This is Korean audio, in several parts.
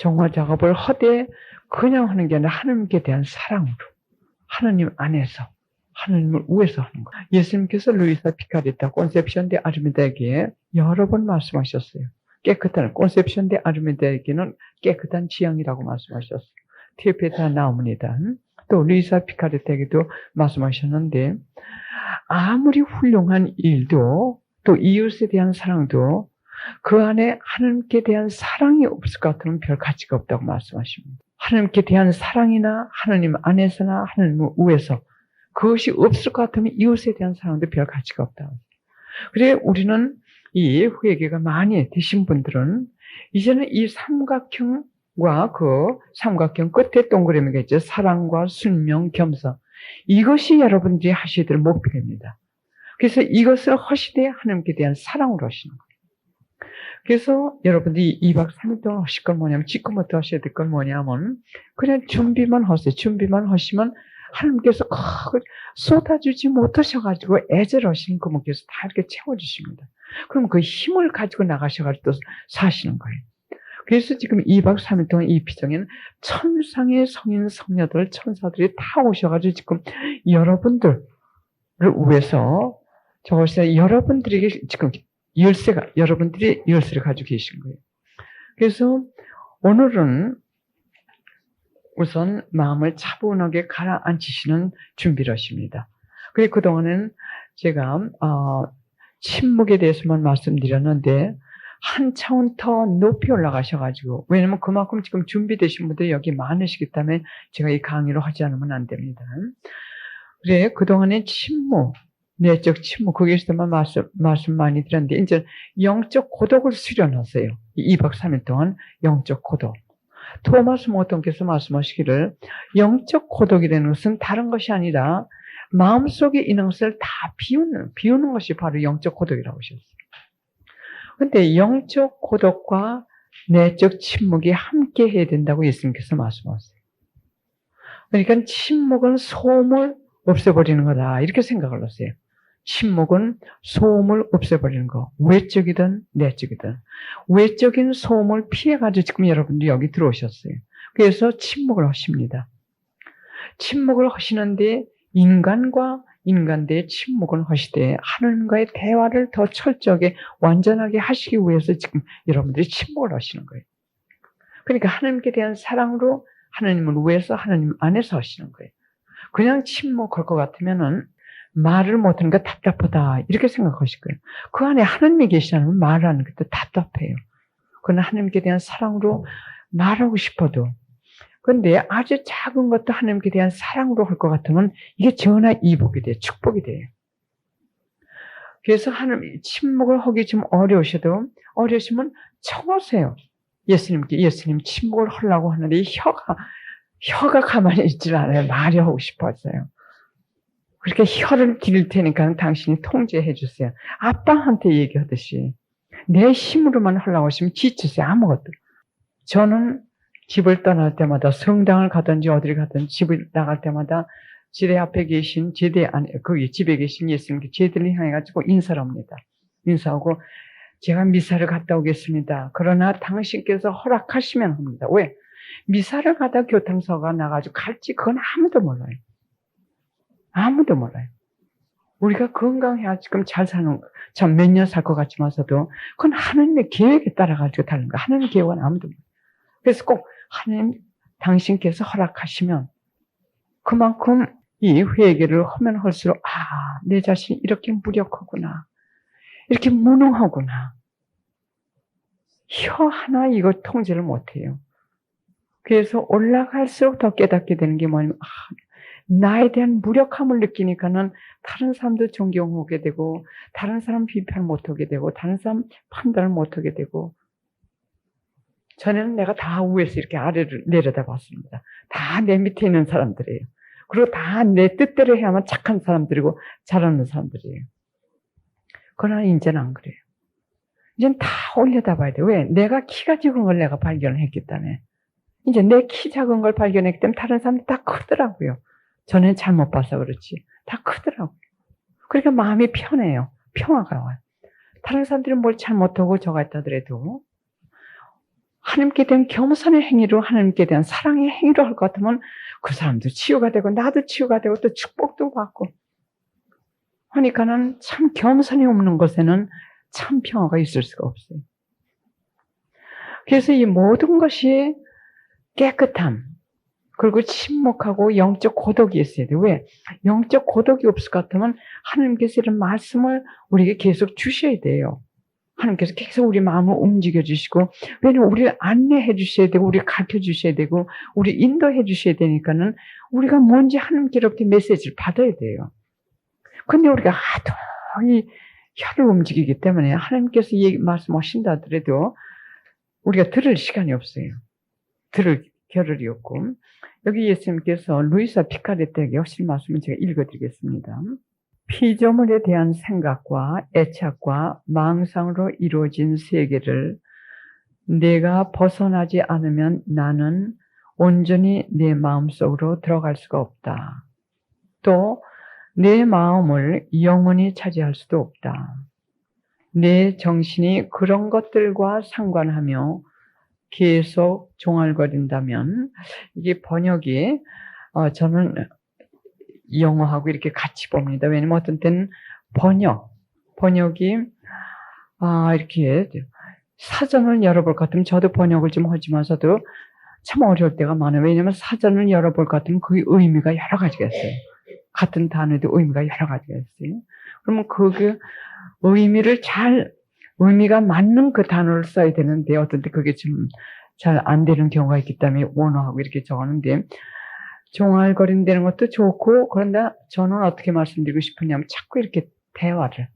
정화 작업을 하되 그냥 하는 게 아니라 하나님께 대한 사랑으로, 하나님 안에서, 하나님을 위해서 하는 거예요. 예수님께서 루이사 피카리타 콘셉션 데 아르메다에게 여러 번 말씀하셨어요. 깨끗한, 콘셉션 데 아르메다에게는 깨끗한 지향이라고 말씀하셨어요. 티에페타 나옵니다. 또 루이사 피카리타에게도 말씀하셨는데, 아무리 훌륭한 일도, 또 이웃에 대한 사랑도 그 안에 하나님께 대한 사랑이 없을 것 같으면 별 가치가 없다고 말씀하십니다. 하나님께 대한 사랑이나 하나님 안에서나 하나님 위에서 그것이 없을 것 같으면 이웃에 대한 사랑도 별 가치가 없다. 그래 우리는 이 회개가 많이 되신 분들은 이제는 이 삼각형과 그 삼각형 끝에 동그라미가 있죠. 사랑과 순명, 겸손. 이것이 여러분들이 하셔야 될 목표입니다. 그래서 이것을 하시되 하나님께 대한 사랑으로 하시는 거예요. 그래서 여러분들이 2박 3일 동안 하실 건 뭐냐면, 지금부터 하셔야 될 건 뭐냐면, 그냥 준비만 하세요. 준비만 하시면 하나님께서 쏟아주지 못하셔가지고 애절하시는 그분께서 다 이렇게 채워주십니다. 그럼 그 힘을 가지고 나가셔가지고 또 사시는 거예요. 그래서 지금 2박 3일 동안 이 비정에는 천상의 성인, 성녀들, 천사들이 다 오셔가지고 지금 여러분들을 위해서 저것을 여러분들에게 지금 여러분들이 열쇠를 가지고 계신 거예요. 그래서 오늘은 우선 마음을 차분하게 가라앉히시는 준비를 하십니다. 그리고 그동안은 제가, 침묵에 대해서만 말씀드렸는데, 한 차원 더 높이 올라가셔가지고, 왜냐면 그만큼 지금 준비되신 분들이 여기 많으시기 때문에 제가 이 강의를 하지 않으면 안 됩니다. 그래, 그동안의 침묵, 내적 침묵, 거기에서만 말씀 많이 드렸는데, 이제 영적 고독을 수련하세요. 2박 3일 동안 영적 고독. 토마스 모통께서 말씀하시기를, 영적 고독이라는 것은 다른 것이 아니라 마음속에 있는 것을 다 비우는 것이 바로 영적 고독이라고 하셨어요. 근데 영적 고독과 내적 침묵이 함께 해야 된다고 예수님께서 말씀하셨어요. 그러니까 침묵은 소음을 없애버리는 거다, 이렇게 생각을 하세요. 침묵은 소음을 없애버리는 거. 외적이든 내적이든. 외적인 소음을 피해가지고 지금 여러분들이 여기 들어오셨어요. 그래서 침묵을 하십니다. 침묵을 하시는데 인간과 인간대의 침묵을 하시되 하나님과의 대화를 더 철저하게 완전하게 하시기 위해서 지금 여러분들이 침묵을 하시는 거예요. 그러니까 하나님께 대한 사랑으로 하나님을 위해서 하나님 안에서 하시는 거예요. 그냥 침묵할 것 같으면은 말을 못하니까 답답하다, 이렇게 생각하실 거예요. 그 안에 하나님이 계시다면 말하는 것도 답답해요. 그러나 하나님께 대한 사랑으로 말하고 싶어도, 그런데 아주 작은 것도 하나님께 대한 사랑으로 할 것 같으면 이게 전화 이복이 돼요. 축복이 돼요. 그래서 하나님 침묵을 하기 좀 어려우시면 청하세요. 예수님 침묵을 하려고 하는데 혀가 가만히 있질 않아요. 말이 하고 싶어서요. 그렇게 혀를 기를 테니까 당신이 통제해 주세요. 아빠한테 얘기하듯이 내 힘으로만 하려고 하시면 지치세요. 아무것도. 저는 집을 떠날 때마다 성당을 가든지 어디를 가든지 집을 나갈 때마다 지대 앞에 계신 거기 집에 계신 예수님께 제들을 향해 가지고 인사를 합니다. 인사하고 제가 미사를 갔다 오겠습니다. 그러나 당신께서 허락하시면 합니다. 왜? 미사를 가다 교통사고가 나가지고 갈지 그건 아무도 몰라요. 아무도 몰라요. 우리가 건강해야 지금 잘 사는, 참 몇 년 살 것 같지만서도 그건 하나님의 계획에 따라가지고 다른 거예요. 하나님의 계획은 아무도 몰라요. 그래서 꼭 하나님, 당신께서 허락하시면 그만큼 이 회개를 하면 할수록 내 자신이 이렇게 무력하구나, 이렇게 무능하구나. 혀 하나 이거 통제를 못해요. 그래서 올라갈수록 더 깨닫게 되는 게 뭐냐면 나에 대한 무력함을 느끼니까는 다른 사람도 존경하게 되고, 다른 사람 비판 못하게 되고, 다른 사람 판단을 못하게 되고. 전에는 내가 다 위에서 이렇게 아래를 내려다봤습니다. 다 내 밑에 있는 사람들이에요. 그리고 다 내 뜻대로 해야만 착한 사람들이고 잘하는 사람들이에요. 그러나 이제는 안 그래요. 이제는 다 올려다봐야 돼요. 왜? 내가 키가 작은 걸 내가 발견을 했기 때문에. 이제 내 키 작은 걸 발견했기 때문에 다른 사람들이 다 크더라고요. 저는 잘못 봐서 그렇지. 다 크더라고요. 그러니까 마음이 편해요. 평화가 와요. 다른 사람들은 뭘 잘못하고 저가 있다더라도 하나님께 대한 겸손의 행위로 하나님께 대한 사랑의 행위로 할 것 같으면 그 사람도 치유가 되고 나도 치유가 되고 또 축복도 받고 하니까는 참 겸손이 없는 곳에는 참 평화가 있을 수가 없어요. 그래서 이 모든 것이 깨끗함 그리고 침묵하고 영적 고독이 있어야 돼요. 왜? 영적 고독이 없을 것 같으면 하나님께서 이런 말씀을 우리에게 계속 주셔야 돼요. 하나님께서 계속 우리 마음을 움직여 주시고, 왜냐면 우리를 안내해 주셔야 되고, 우리를 가르쳐 주셔야 되고, 우리 인도해 주셔야 되니까는 우리가 뭔지 하나님께로부터 메시지를 받아야 돼요. 근데 우리가 하도 이 혀를 움직이기 때문에 하나님께서 이 말씀하신다 하더라도 우리가 들을 시간이 없어요. 들을 겨를이 없고. 여기 예수님께서 루이사 피카레트에게 하신 말씀을 제가 읽어드리겠습니다. 피조물에 대한 생각과 애착과 망상으로 이루어진 세계를 내가 벗어나지 않으면 나는 온전히 내 마음속으로 들어갈 수가 없다. 또 내 마음을 영원히 차지할 수도 없다. 내 정신이 그런 것들과 상관하며 계속 종알거린다면, 이게 번역이 저는 영어하고 이렇게 같이 봅니다. 왜냐면 어떤 때는 번역이 이렇게 사전을 열어볼 것 같으면, 저도 번역을 좀 하지만서도 참 어려울 때가 많아요. 왜냐면 사전을 열어볼 것 같으면 그 의미가 여러 가지가 있어요. 같은 단어도 의미가 여러 가지가 있어요. 그러면 그 의미가 맞는 그 단어를 써야 되는데, 어떤 때 그게 좀 잘 안 되는 경우가 있기 때문에 원어하고 이렇게 적었는데, 종알거린다는 것도 좋고, 그런데 저는 어떻게 말씀드리고 싶으냐면 자꾸 이렇게 대화를,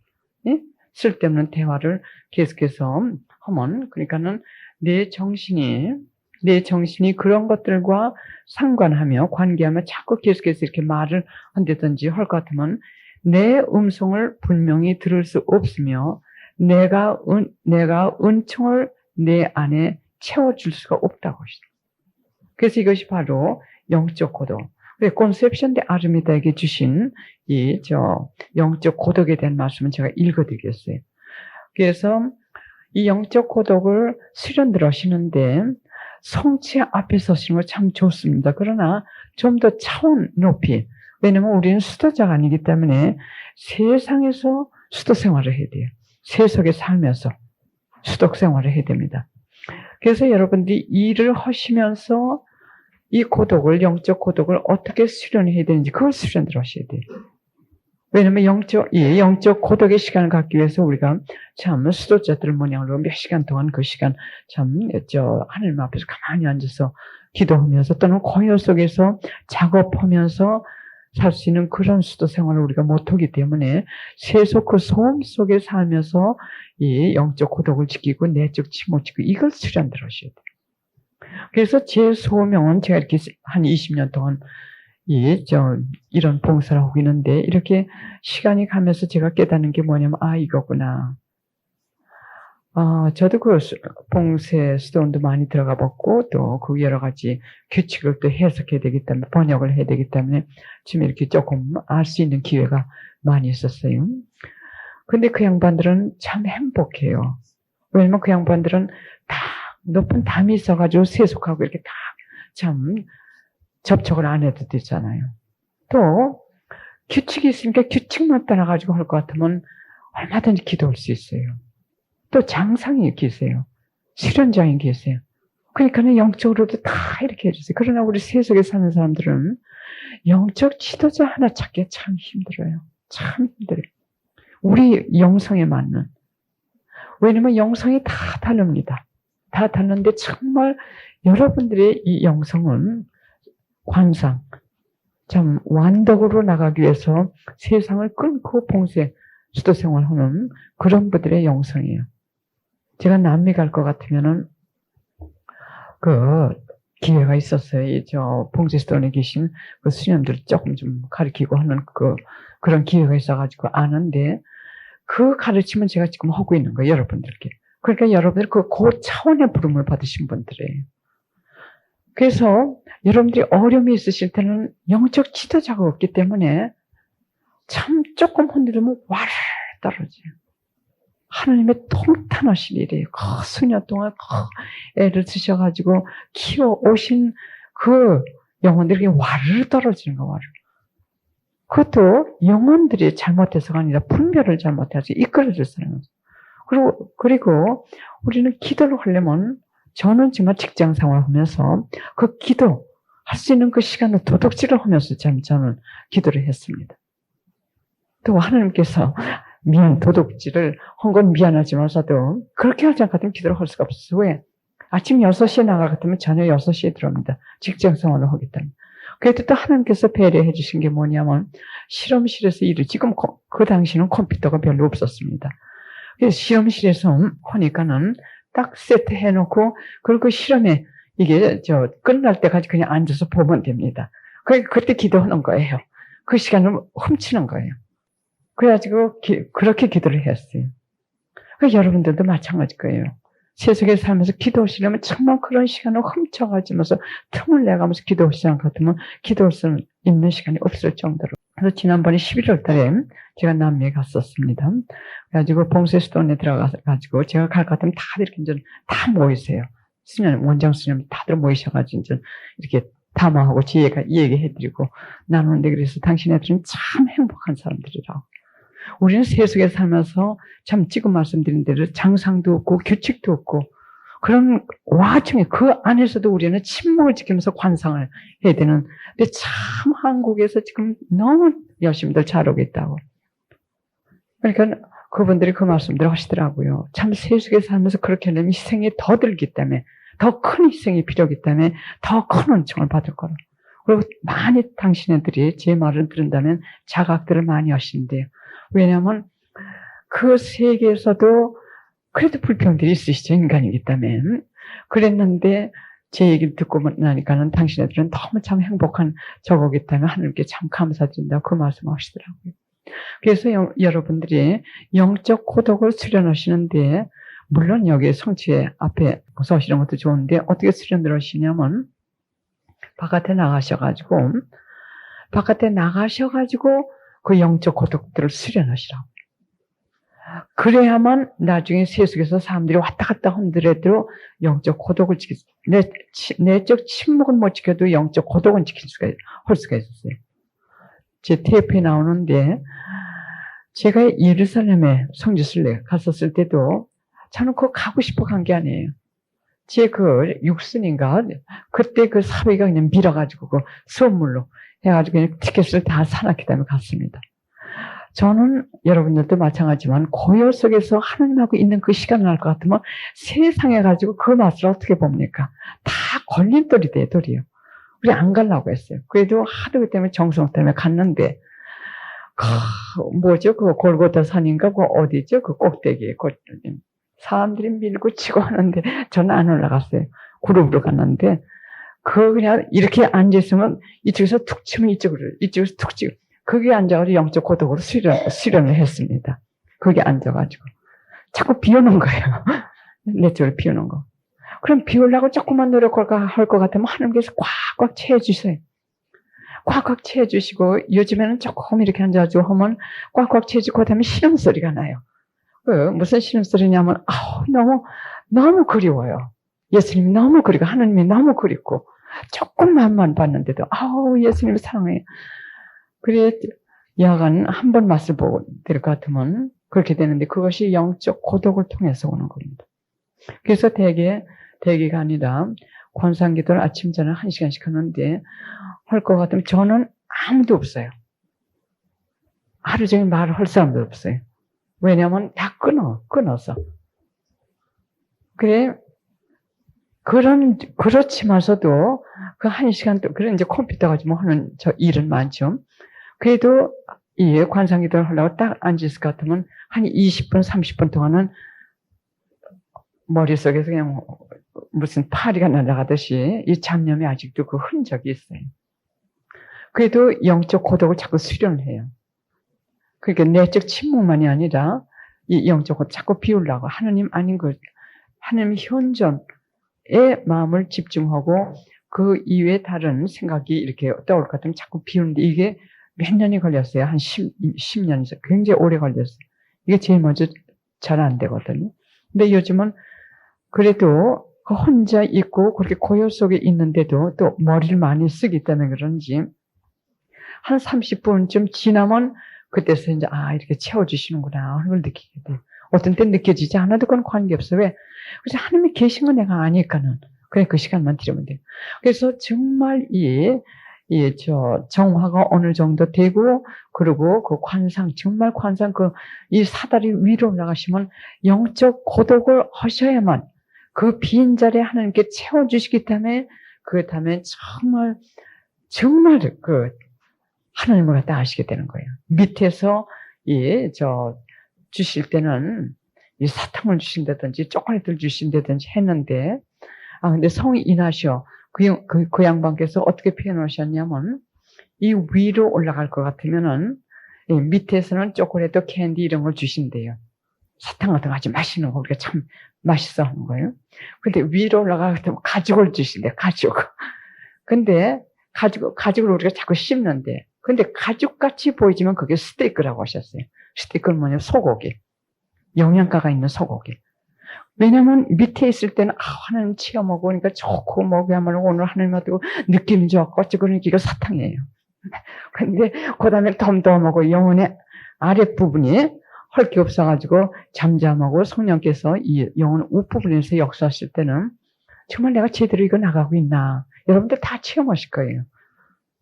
쓸데없는 대화를 계속해서 하면, 그러니까는 내 정신이 그런 것들과 상관하며 관계하며 자꾸 계속해서 이렇게 말을 한다든지 할 것 같으면 내 음성을 분명히 들을 수 없으며 내가 은총을 내 안에 채워줄 수가 없다고 하시죠. 그래서 이것이 바로 영적 고독. 콘셉션 데 아르미다에게 주신 영적 고독에 대한 말씀은 제가 읽어드리겠어요. 그래서 이 영적 고독을 수련들 하시는데 성체 앞에 서시는 거 참 좋습니다. 그러나 좀 더 차원 높이, 왜냐면 우리는 수도자가 아니기 때문에 세상에서 수도 생활을 해야 돼요. 세속에 살면서 수도 생활을 해야 됩니다. 그래서 여러분들이 일을 하시면서 이 고독을, 영적 고독을 어떻게 수련해야 되는지 그걸 수련을 하셔야 돼요. 왜냐면 영적 고독의 시간을 갖기 위해서 우리가 참 수도자들을 모양으로 몇 시간 동안 그 시간 하나님 앞에서 가만히 앉아서 기도하면서 또는 고요 속에서 작업하면서 살 수 있는 그런 수도 생활을 우리가 못하기 때문에 세속 그 소음 속에 살면서 이 영적 고독을 지키고 내적 침묵을 지키고 이걸 수련들 하셔야 돼요. 그래서 제 소명은 제가 이렇게 한 20년 동안 이런 봉사를 하고 있는데, 이렇게 시간이 가면서 제가 깨닫는 게 뭐냐면, 이거구나. 저도 그 봉쇄 수도원도 많이 들어가 봤고, 또 그 여러 가지 규칙을 또 해석해야 되기 때문에, 번역을 해야 되기 때문에, 지금 이렇게 조금 알 수 있는 기회가 많이 있었어요. 근데 그 양반들은 참 행복해요. 왜냐면 그 양반들은 다 높은 담이 있어가지고 세속하고 이렇게 다 참 접촉을 안 해도 되잖아요. 또 규칙이 있으니까 규칙만 따라가지고 할 것 같으면 얼마든지 기도할 수 있어요. 또 장상이 계세요. 수련장이 계세요. 그러니까 영적으로도 다 이렇게 해주세요. 그러나 우리 세속에 사는 사람들은 영적 지도자 하나 찾기가 참 힘들어요. 참 힘들어요. 우리 영성에 맞는. 왜냐면 영성이 다 다릅니다. 다 다른데 정말 여러분들의 이 영성은 관상, 참 완덕으로 나가기 위해서 세상을 끊고 봉쇄, 수도 생활하는 그런 분들의 영성이에요. 제가 남미 갈 것 같으면은 그 기회가 있었어요. 봉쇄 수도원에 계신 그 수녀님들 조금 좀 가르치고 하는 그런 기회가 있어가지고 아는데, 그 가르침은 제가 지금 하고 있는 거예요, 여러분들께. 그러니까 여러분들 그 차원의 부름을 받으신 분들이에요. 그래서 여러분들이 어려움이 있으실 때는 영적 지도자가 없기 때문에 참 조금 흔들리면 와르르 떨어져요. 하나님의 통탄하신 일이에요. 수년 동안 애를 드셔가지고 키워 오신 그 영혼들이 와르르 떨어지는 거, 와르르. 그것도 영혼들이 잘못해서가 아니라 분별을 잘못해서 이끌어졌어요. 그리고 우리는 기도를 하려면 저는 정말 직장 생활하면서 그 기도 할 수 있는 그 시간을 도둑질을 하면서 저는 기도를 했습니다. 또 하나님께서 도둑질을 한 건 미안하지만서도 그렇게 하지 않거든 기도를 할 수가 없어요. 왜? 아침 6시에 나가 같으면 저녁 6시에 들어옵니다. 직장 생활을 하기 때문에. 그래도 또 하나님께서 배려해 주신 게 뭐냐면 실험실에서 일을 지금 그 당시는 컴퓨터가 별로 없었습니다. 그래서 실험실에서 하니까는 딱 세트해 놓고 그리고 실험에 이게 끝날 때까지 그냥 앉아서 보면 됩니다. 그때 기도하는 거예요. 그 시간을 훔치는 거예요. 그래가지고 그렇게 기도를 했어요. 여러분들도 마찬가지일 거예요. 세속에 살면서 기도하시려면 정말 그런 시간을 훔쳐가지면서 틈을 내가면서 기도하시지 않거든요. 기도할 수 있는 시간이 없을 정도로. 그래서 지난번에 11월 달에 제가 남미에 갔었습니다. 그래가지고 봉쇄수도원에 들어가가지고 제가 갈 것 같으면 다들 이렇게 이제 다 모이세요. 원장 스님 다들 모이셔가지고 이제 이렇게 담화하고 지혜가 얘기해드리고 나누는데 그래서 당신네들은 참 행복한 사람들이라고. 우리는 세속에 살면서 참 지금 말씀드린 대로 장상도 없고 규칙도 없고 그런 와중에 그 안에서도 우리는 침묵을 지키면서 관상을 해야 되는. 근데 참 한국에서 지금 너무 열심히들 잘하고 있다고. 그러니까 그분들이 그 말씀들을 하시더라고요. 참 세속에 살면서 그렇게 하려면 희생이 더 들기 때문에 더 큰 희생이 필요하기 때문에 더 큰 은총을 받을 거라. 그리고 많이 당신네들이 제 말을 들은다면 자각들을 많이 하신대요. 왜냐하면 그 세계에서도 그래도 불평들이 있으시죠. 인간이기 때문에. 그랬는데 제 얘기를 듣고 나니까는 당신네들은 너무 참 행복한 저거기 때문에 하나님께 참 감사드린다고 그 말씀 하시더라고요. 그래서 여러분들이 영적 고독을 수련하시는데 물론 여기 성취의 앞에 서시는 것도 좋은데 어떻게 수련을 하시냐면 바깥에 나가셔가지고 그 영적 고독들을 수련하시라고. 그래야만 나중에 세속에서 사람들이 왔다 갔다 흔들어도 영적 고독을 지킬 수, 내적 침묵은 못 지켜도 영적 고독은 할 수가 있었어요. 제 테이프에 나오는데 제가 예루살렘에 성지순례 갔었을 때도 저는 그거 가고 싶어 간 게 아니에요. 제 그 육순인가 그때 그 사위가 그냥 밀어가지고 그 수업물로 해가지고 그냥 티켓을 다 사놨기 때문에 갔습니다. 저는 여러분들도 마찬가지지만 고요 속에서 하나님하고 있는 그 시간을 할 것 같으면 세상에 가지고 그 맛을 어떻게 봅니까? 다 걸림돌이 돼, 돌이요. 우리 안 가려고 했어요. 그래도 하도 때문에 정성 때문에 갔는데 뭐죠? 그 골고타 산인가? 그 어디죠? 그 꼭대기에 사람들이 밀고 치고 하는데 저는 안 올라갔어요. 그룹으로 갔는데 그냥 이렇게 앉아있으면 이쪽에서 툭 치면 이쪽에서 툭 치고 거기에 앉아가지고 영적 고독으로 수련을 했습니다. 거기 앉아가지고 자꾸 비우는 거예요. 내 쪽으로 비우는 거. 그럼 비우려고 조금만 노력할 것 같으면 하나님께서 꽉꽉 채워주세요. 꽉꽉 채워주시고 요즘에는 조금 이렇게 앉아가지고 하면 꽉꽉 채워주고 그다음에 신음소리가 나요. 무슨 신음소리냐면 너무 그리워요. 예수님이 너무 그리고 하나님이 너무 그립고 조금만 봤는데도 예수님 사랑해요. 그래 여간 한 번 맛을 보고 될 것 같으면 그렇게 되는데 그것이 영적 고독을 통해서 오는 겁니다. 그래서 대개가 아니라 관상기도를 아침 저녁 1시간씩 하는데 할 것 같으면 저는 아무도 없어요. 하루 종일 말을 할 사람도 없어요. 왜냐하면 다 끊어서. 그래, 그렇지만서도 그 1시간 동안, 그런 이제 컴퓨터 가지고 하는 일은 많죠. 그래도 이 관상기도를 하려고 딱 앉았을 것 같으면 한 20분, 30분 동안은 머릿속에서 그냥 무슨 파리가 날아가듯이 이 잡념이 아직도 그 흔적이 있어요. 그래도 영적 고독을 자꾸 수련을 해요. 그러니까 내적 침묵만이 아니라 이 영적 고독을 자꾸 비우려고 하나님 아닌 것, 하나님 현존에 마음을 집중하고 그 이외에 다른 생각이 이렇게 떠올 것 같으면 자꾸 비우는데 이게 몇 년이 걸렸어요. 한 10년이 굉장히 오래 걸렸어요. 이게 제일 먼저 잘 안 되거든요. 근데 요즘은 그래도 그 혼자 있고 그렇게 고요 속에 있는데도 또 머리를 많이 쓰기 때문에 그런지 한 30분쯤 지나면 그때서 이제 이렇게 채워주시는구나 하는 걸 느끼게 돼요. 어떤 때 느껴지지 않아도 그건 관계없어. 왜? 그래서 하나님이 계신 건 내가 아니까는 그냥 그 시간만 드리면 돼요. 그래서 정말 정화가 어느 정도 되고, 그리고 그 정말 이 사다리 위로 올라가시면 영적 고독을 하셔야만 그 빈 자리에 하나님께 채워주시기 때문에, 그 다음에 정말 하나님을 갖다 아시게 되는 거예요. 밑에서, 주실 때는 이 사탕을 주신다든지 초콜릿을 주신다든지 했는데, 근데 성이 인하셔. 그 양반께서 어떻게 표현하셨냐면, 이 위로 올라갈 것 같으면은, 밑에서는 초콜릿, 캔디 이런 걸 주신대요. 사탕 같은 거 아주 맛있는 거, 우리가 참 맛있어 하는 거예요. 근데 위로 올라갈 때 가죽을 주신대요, 가죽. 근데 가죽을 우리가 자꾸 씹는데, 근데 가죽같이 보이지만 그게 스테이크라고 하셨어요. 스테이크는 뭐냐면 소고기. 영양가가 있는 소고기. 왜냐면 밑에 있을 때는 하나님 체험하고 그러니까 좋고 먹으야말로 오늘 하나님한테 느낌이 좋았고 어쩌고 그러니까 이거 사탕이에요. 근데 그 다음에 덤덤하고 영혼의 아랫부분이 헐 게 없어가지고 잠잠하고 성령께서 이 영혼 윗부분에서 역사하실 때는 정말 내가 제대로 이거 나가고 있나. 여러분들 다 체험하실 거예요.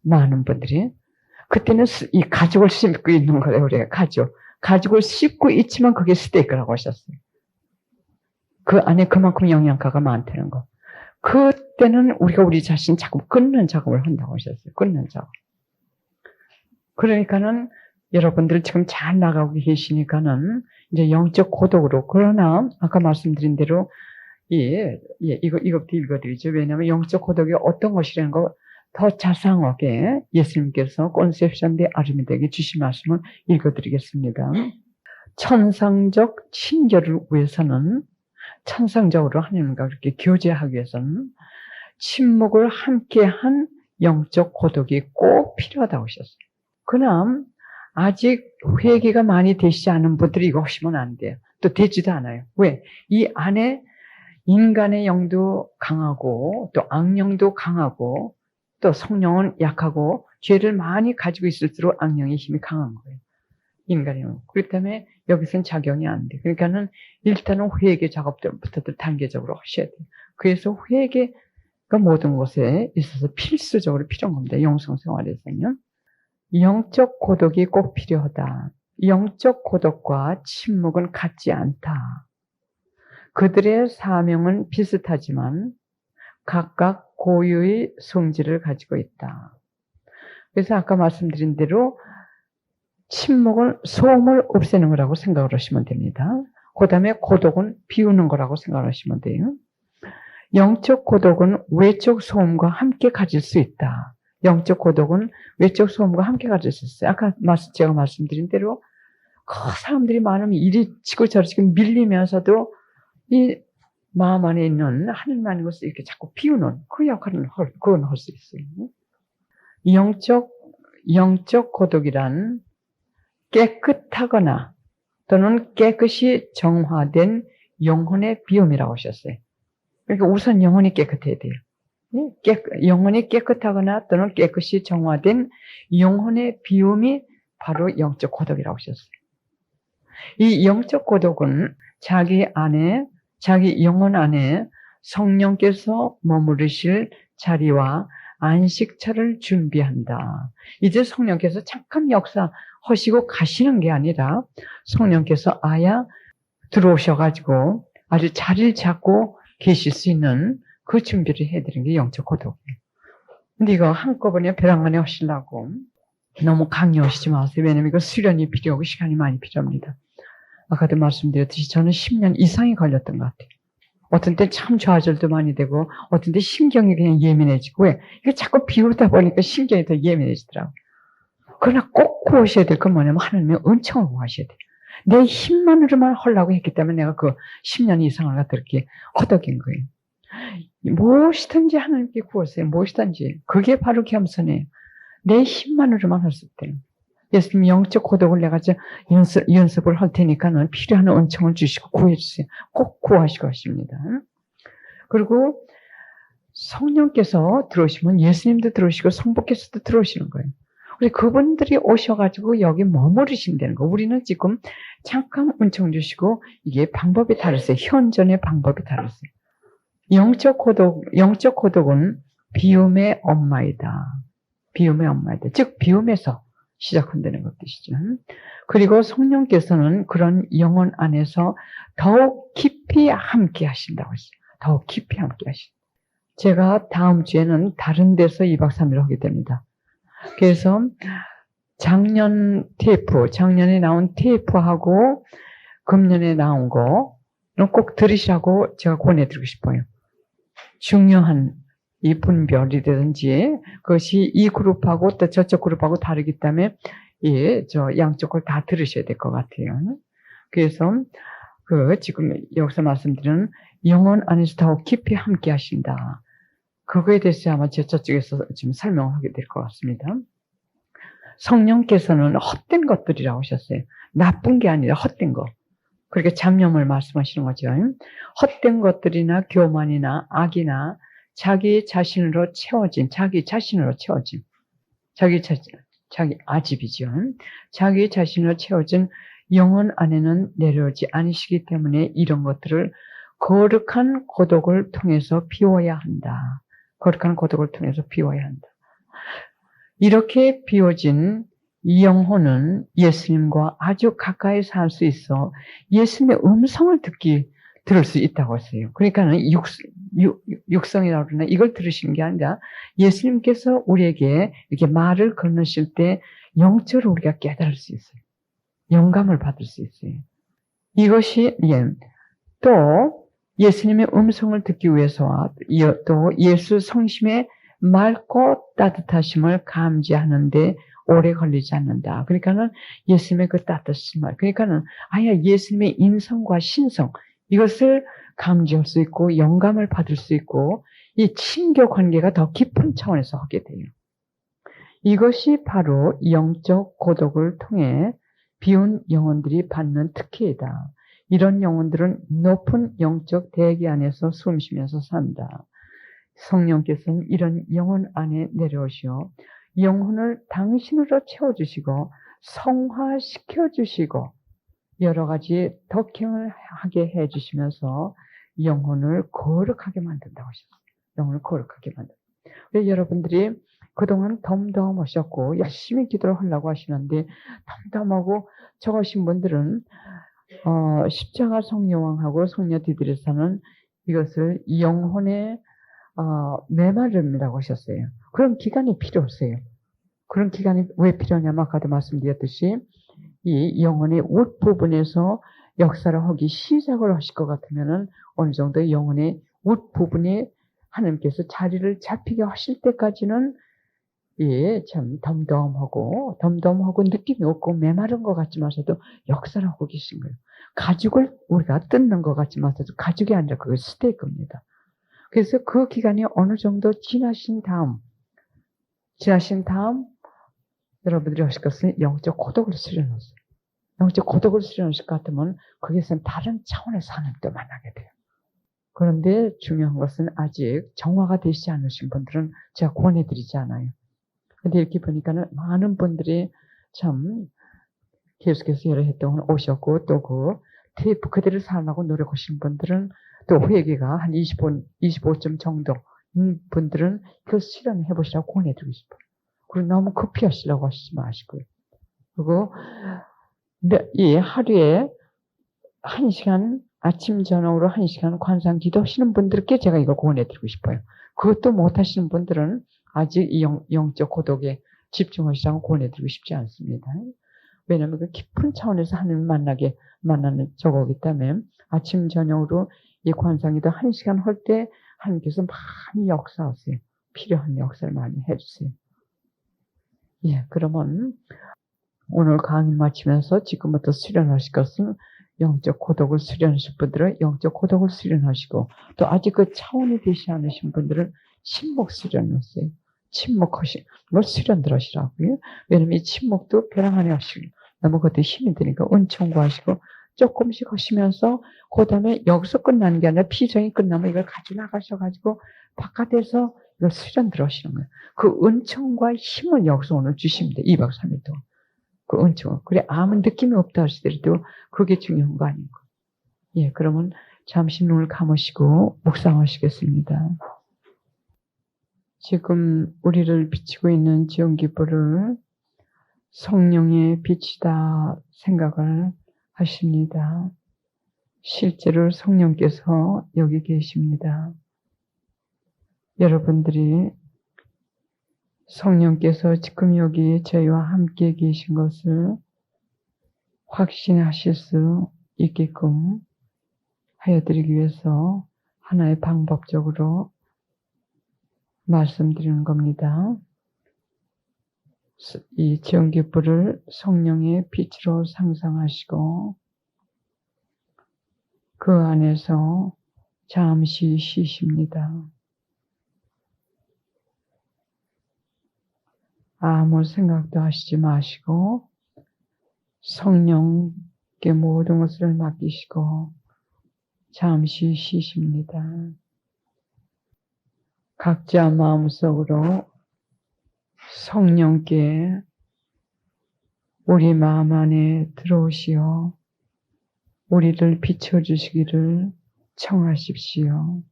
많은 분들이. 그때는 이 가죽을 씹고 있는 거예요. 우리가 가죽을 씹고 있지만 그게 스테이크라고 하셨어요. 그 안에 그만큼 영양가가 많다는 거. 그때는 우리가 우리 자신 자꾸 끊는 작업을 한다고 하셨어요. 끊는 작업. 그러니까는 여러분들 지금 잘 나가고 계시니까는 이제 영적 고독으로, 그러나 아까 말씀드린 대로 이것도 읽어드리죠. 왜냐하면 영적 고독이 어떤 것이라는 거 더 자상하게 예수님께서 콘셉션 데 아르미데에게 주신 말씀을 읽어드리겠습니다. 천상적 친교를 위해서는, 천상적으로 하나님과 그렇게 교제하기 위해서는 침묵을 함께한 영적 고독이 꼭 필요하다고 하셨어요. 그럼 아직 회개가 많이 되시지 않은 분들이 이거 하시면 안 돼요. 또 되지도 않아요. 왜? 이 안에 인간의 영도 강하고 또 악령도 강하고 또 성령은 약하고 죄를 많이 가지고 있을수록 악령의 힘이 강한 거예요. 인간의 영. 그렇기 때문에 여기서는 작용이 안 돼. 그러니까는 일단은 회개 작업들부터 단계적으로 하셔야 돼요. 그래서 회개가 모든 것에 있어서 필수적으로 필요한 겁니다. 영성 생활에서는. 영적 고독이 꼭 필요하다. 영적 고독과 침묵은 같지 않다. 그들의 사명은 비슷하지만 각각 고유의 성질을 가지고 있다. 그래서 아까 말씀드린 대로 침묵은 소음을 없애는 거라고 생각을 하시면 됩니다. 그 다음에 고독은 비우는 거라고 생각을 하시면 돼요. 영적 고독은 외적 소음과 함께 가질 수 있다. 영적 고독은 외적 소음과 함께 가질 수 있어요. 아까 제가 말씀드린 대로 사람들이 많으면 이리 치고 저리 지금 밀리면서도 이 마음 안에 있는 하늘만의 것을 이렇게 자꾸 비우는 그 역할은 그건 할 수 있어요. 영적 고독이란 깨끗하거나 또는 깨끗이 정화된 영혼의 비움이라고 하셨어요. 그러니까 우선 영혼이 깨끗해야 돼요. 영혼이 깨끗하거나 또는 깨끗이 정화된 영혼의 비움이 바로 영적 고독이라고 하셨어요. 이 영적 고독은 자기 영혼 안에 성령께서 머무르실 자리와 안식처를 준비한다. 이제 성령께서 잠깐 역사하시고 가시는 게 아니라 성령께서 들어오셔가지고 아주 자리를 잡고 계실 수 있는 그 준비를 해드리는 게 영적 고독이에요. 근데 이거 한꺼번에 벼랑간에 하시려고 너무 강요하시지 마세요. 왜냐면 이거 수련이 필요하고 시간이 많이 필요합니다. 아까도 말씀드렸듯이 저는 10년 이상이 걸렸던 것 같아요. 어떤 때 참 좌절도 많이 되고 어떤 때 신경이 그냥 예민해지고 왜? 이거 자꾸 비우다 보니까 신경이 더 예민해지더라고요. 그러나 꼭 구하셔야 될 건 뭐냐면 하나님의 은총을 구하셔야 돼요. 내 힘만으로만 하려고 했기 때문에 내가 그 10년 이상을 갖다 이렇게 허덕인 거예요. 무엇이든지 하나님께 구하세요. 무엇이든지. 그게 바로 겸손이에요. 내 힘만으로만 했을 때는. 예수님 영적 고독을 내가 연습을 할 테니까는 필요한 은총을 주시고 구해주세요. 꼭 구하시고 하십니다. 그리고 성령께서 들어오시면 예수님도 들어오시고 성부께서도 들어오시는 거예요. 그래서 그분들이 오셔가지고 여기 머무르신다는 거. 우리는 지금 잠깐 은총 주시고 이게 방법이 다르세요. 현존의 방법이 다르세요. 영적 고독은 비움의 엄마이다. 비움의 엄마이다. 즉 비움에서 시작한다는 것이죠. 그리고 성령께서는 그런 영혼 안에서 더욱 깊이 함께 하신다고 했어요. 더욱 깊이 함께 하신다. 제가 다음 주에는 다른 데서 2박 3일 하게 됩니다. 그래서 작년에 나온 테이프하고 금년에 나온 거는 꼭 들으시라고 제가 권해드리고 싶어요. 중요한 이 분별이라든지 그것이 이 그룹하고 또 저쪽 그룹하고 다르기 때문에 양쪽을 다 들으셔야 될 것 같아요. 그래서 지금 여기서 말씀드리는 영혼 안에서 더욱 깊이 함께 하신다. 그거에 대해서 아마 저쪽에서 지금 설명을 하게 될 것 같습니다. 성령께서는 헛된 것들이라고 하셨어요. 나쁜 게 아니라 헛된 거. 그렇게 잡념을 말씀하시는 거죠. 헛된 것들이나 교만이나 악이나 자기 자신으로 채워진 자기 아집이죠. 자기 자신으로 채워진 영혼 안에는 내려오지 않으시기 때문에 이런 것들을 거룩한 고독을 통해서 비워야 한다. 거룩한 고독을 통해서 비워야 한다. 이렇게 비워진 이 영혼은 예수님과 아주 가까이 살 수 있어 예수님의 음성을 들을 수 있다고 했어요. 그러니까는 육성이라고 그러나 이걸 들으시는 게 아니라 예수님께서 우리에게 이렇게 말을 건너실 때 영적으로 우리가 깨달을 수 있어요. 영감을 받을 수 있어요. 이것이 또 예수님의 음성을 듣기 위해서와 또 예수 성심의 맑고 따뜻하심을 감지하는데 오래 걸리지 않는다. 그러니까는 예수님의 그 따뜻함을, 그러니까는 아예 예수님의 인성과 신성 이것을 감지할 수 있고 영감을 받을 수 있고 이 친교 관계가 더 깊은 차원에서 하게 돼요. 이것이 바로 영적 고독을 통해 비운 영혼들이 받는 특혜이다. 이런 영혼들은 높은 영적 대기 안에서 숨쉬면서 산다. 성령께서는 이런 영혼 안에 내려오시어 영혼을 당신으로 채워주시고 성화시켜주시고 여러 가지 덕행을 하게 해주시면서 영혼을 거룩하게 만든다고 하셨어요. 영혼을 거룩하게 만든다. 그래서 여러분들이 그동안 덤덤하셨고 열심히 기도를 하려고 하시는데 덤덤하고 적으신 분들은 십자가 성령왕하고 성녀 디드레사는 이것을 영혼의 메마름이라고 하셨어요. 그런 기간이 필요 없어요. 그런 기간이 왜 필요하냐면 아까도 말씀드렸듯이 이 영혼의 윗부분에서 역사를 하기 시작을 하실 것 같으면은 어느 정도 영혼의 윗부분에 하나님께서 자리를 잡히게 하실 때까지는 참 덤덤하고 느낌이 없고 메마른 것 같지만서도 역사를 하고 계신 거예요. 가죽을 우리가 뜯는 것 같지만서도 가죽이 아니라 그게 스테이크입니다. 그래서 그 기간이 어느 정도 지나신 다음 여러분들이 하실 것은 영적 고독을 수련하세요. 영적 고독을 수련하실 것 같으면 거기서는 다른 차원에서 하나님도 만나게 돼요. 그런데 중요한 것은 아직 정화가 되시지 않으신 분들은 제가 권해드리지 않아요. 근데 이렇게 보니까는 많은 분들이 참 계속해서 여러 해 동안 오셨고 또 그 테이프 그대로 살라고 노력하신 분들은 또 회개가 한 25점 정도 분들은 그 실현을 해보시라고 권해드리고 싶어요. 그리고 너무 급히 하시려고 하시지 마시고요. 그리고 이 하루에 1시간 아침 저녁으로 1시간 관상 기도하시는 분들께 제가 이걸 권해드리고 싶어요. 그것도 못하시는 분들은 아직 이 영적 고독에 집중하시라고 권해드리고 싶지 않습니다. 왜냐하면 그 깊은 차원에서 하나님을 만나는 저거기 때문에 아침 저녁으로 이 관상기도 1시간 할 때 하나님께서 많이 역사하세요. 필요한 역사를 많이 해주세요. 그러면 오늘 강의 마치면서 지금부터 수련하실 것은 영적 고독을 수련하실 분들은 영적 고독을 수련하시고 또 아직 그 차원이 되지 않으신 분들은 신목 수련하세요. 침묵하시, 뭐 수련들 하시라고요. 왜냐면 이 침묵도 벼랑 안에 하시고, 너무 그것도 힘이 드니까 은총구 하시고, 조금씩 하시면서, 그 다음에 여기서 끝나는 게 아니라 피정이 끝나면 이걸 가지고 나가셔가지고, 바깥에서 이걸 수련들 하시는 거예요. 그 은총과 힘을 여기서 오늘 주시면 돼요. 2박 3일 동안. 그 은총. 그래, 아무 느낌이 없다 하시더라도 그게 중요한 거 아닌가. 예, 그러면 잠시 눈을 감으시고 묵상하시겠습니다. 지금 우리를 비치고 있는 지연기불을 성령의 빛이다 생각을 하십니다. 실제로 성령께서 여기 계십니다. 여러분들이 성령께서 지금 여기 저희와 함께 계신 것을 확신하실 수 있게끔 하여드리기 위해서 하나의 방법적으로 말씀드리는 겁니다. 이 지연기불을 성령의 빛으로 상상하시고 그 안에서 잠시 쉬십니다. 아무 생각도 하시지 마시고 성령께 모든 것을 맡기시고 잠시 쉬십니다. 각자 마음속으로 성령께 우리 마음 안에 들어오시어 우리를 비춰주시기를 청하십시오.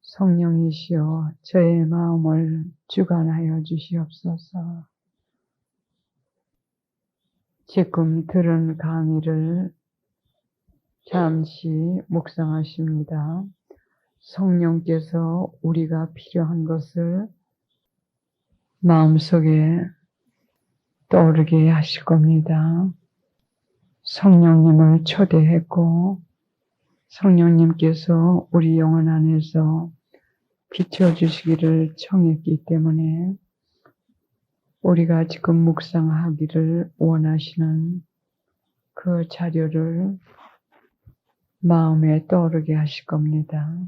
성령이시여 저의 마음을 주관하여 주시옵소서. 지금 들은 강의를 잠시 묵상하십니다. 성령께서 우리가 필요한 것을 마음속에 떠오르게 하실 겁니다. 성령님을 초대했고 성령님께서 우리 영혼 안에서 비춰주시기를 청했기 때문에 우리가 지금 묵상하기를 원하시는 그 자료를 마음에 떠오르게 하실 겁니다.